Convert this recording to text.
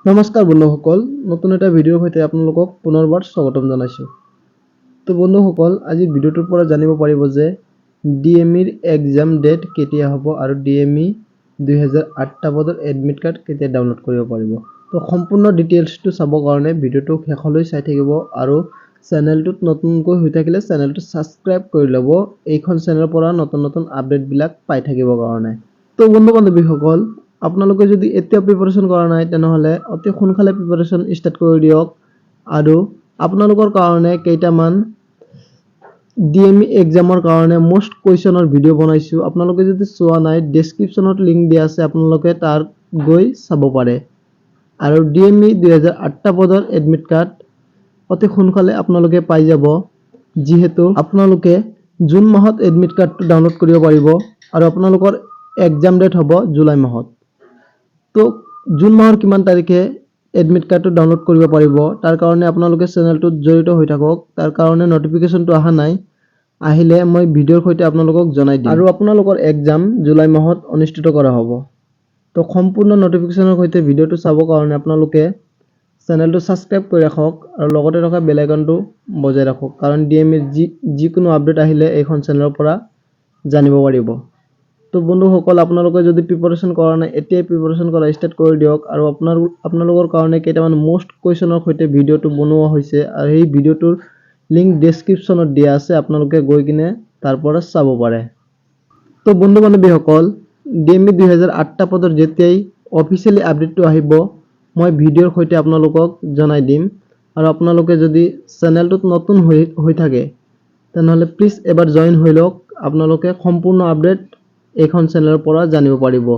নমস্কাৰ বন্ধুসকল, নতুন এটা ভিডিঅ'ৰ সৈতে আপোনালোকক পুনৰবাৰ স্বাগতম জনাইছোঁ। তো বন্ধুসকল, আজি ভিডিঅ'টোৰ পৰা জানিব পাৰিব যে ডিএমইৰ এক্সাম ডেট কেতিয়া হ'ব আৰু ডিএমই 2008 পদৰ এডমিট কাৰ্ড কেতিয়া ডাউনলোড কৰিব পাৰিব। তো সম্পূৰ্ণ ডিটেইলছটো চাবৰ কাৰণে ভিডিঅ'টো শেষলৈ চাই থাকিব আৰু চেনেলটোত নতুনকৈ হৈ থাকিলে চেনেলটো ছাবস্ক্ৰাইব কৰি ল'ব, এইখন চেনেলৰ পৰা নতুন নতুন আপডেটবিলাক পাই থাকিবৰ কাৰণে। তো বন্ধু বান্ধৱীসকল, আপোনালোকে যদি এতিয়া প্ৰিপাৰেশ্যন কৰা নাই তেনেহ'লে অতি সোনকালে প্ৰিপাৰেশ্যন ষ্টাৰ্ট কৰি দিয়ক আৰু আপোনালোকৰ কাৰণে কেইটামান ডিএমই এক্সামৰ কাৰণে মোষ্ট কুৱেশ্যনৰ ভিডিঅ' বনাইছোঁ। আপোনালোকে যদি চোৱা নাই ডেছক্ৰিপশ্যনত লিংক দিয়া আছে, আপোনালোকে তাত গৈ চাব পাৰে। আৰু ডিএমই 2008 পদৰ এডমিট কাৰ্ড অতি সোনকালে আপোনালোকে পাই যাব, যিহেতু আপোনালোকে জুন মাহত এডমিট কাৰ্ডটো ডাউনলোড কৰিব পাৰিব আৰু আপোনালোকৰ এক্সাম ডেট হ'ব জুলাই মাহত। তো জুন মাহৰ কিমান তাৰিখে এডমিট কাৰ্ডটো ডাউনলোড কৰিব পাৰিব, তাৰ কাৰণে আপোনালোকে চেনেলটোত জড়িত হৈ থাকক। তাৰ কাৰণে নটিফিকেশ্যনটো অহা নাই, আহিলে মই ভিডিঅ'ৰ সৈতে আপোনালোকক জনাই দিম। আৰু আপোনালোকৰ এক্সাম জুলাই মাহত অনুষ্ঠিত কৰা হ'ব। তো সম্পূৰ্ণ নটিফিকেশ্যনৰ সৈতে ভিডিঅ'টো চাবৰ কাৰণে আপোনালোকে চেনেলটো ছাবস্ক্ৰাইব কৰি ৰাখক আৰু লগতে থকা বেল আইকনটো বজাই ৰাখক, কাৰণ ডিএমইৰ যিকোনো আপডেট আহিলে এইখন চেনেলৰ পৰা জানিব পাৰিব। তো বন্ধুসকল, আপোনালোকে যদি প্ৰিপাৰেশ্যন কৰা নাই এতিয়াই প্ৰিপাৰেশ্যন কৰা ষ্টাৰ্ট কৰি দিয়ক আৰু আপোনালোকৰ কাৰণে কেইটামান মোষ্ট কুৱেশ্যনৰ সৈতে ভিডিঅ'টো বনোৱা হৈছে আৰু সেই ভিডিঅ'টোৰ লিংক ডেছক্ৰিপশ্যনত দিয়া আছে, আপোনালোকে গৈ কিনে তাৰ পৰা চাব পাৰে। তো বন্ধু বান্ধৱীসকল, ডিএমই 2008 পদৰ যেতিয়াই অফিচিয়েলি আপডেটটো আহিব মই ভিডিঅ'ৰ সৈতে আপোনালোকক জনাই দিম। আৰু আপোনালোকে যদি চেনেলটোত নতুন হৈ থাকে তেনেহ'লে প্লিজ এবাৰ জইন হৈ লওক, আপোনালোকে সম্পূৰ্ণ আপডেট এইখন চেনেলৰ পৰা জানিব পাৰিব।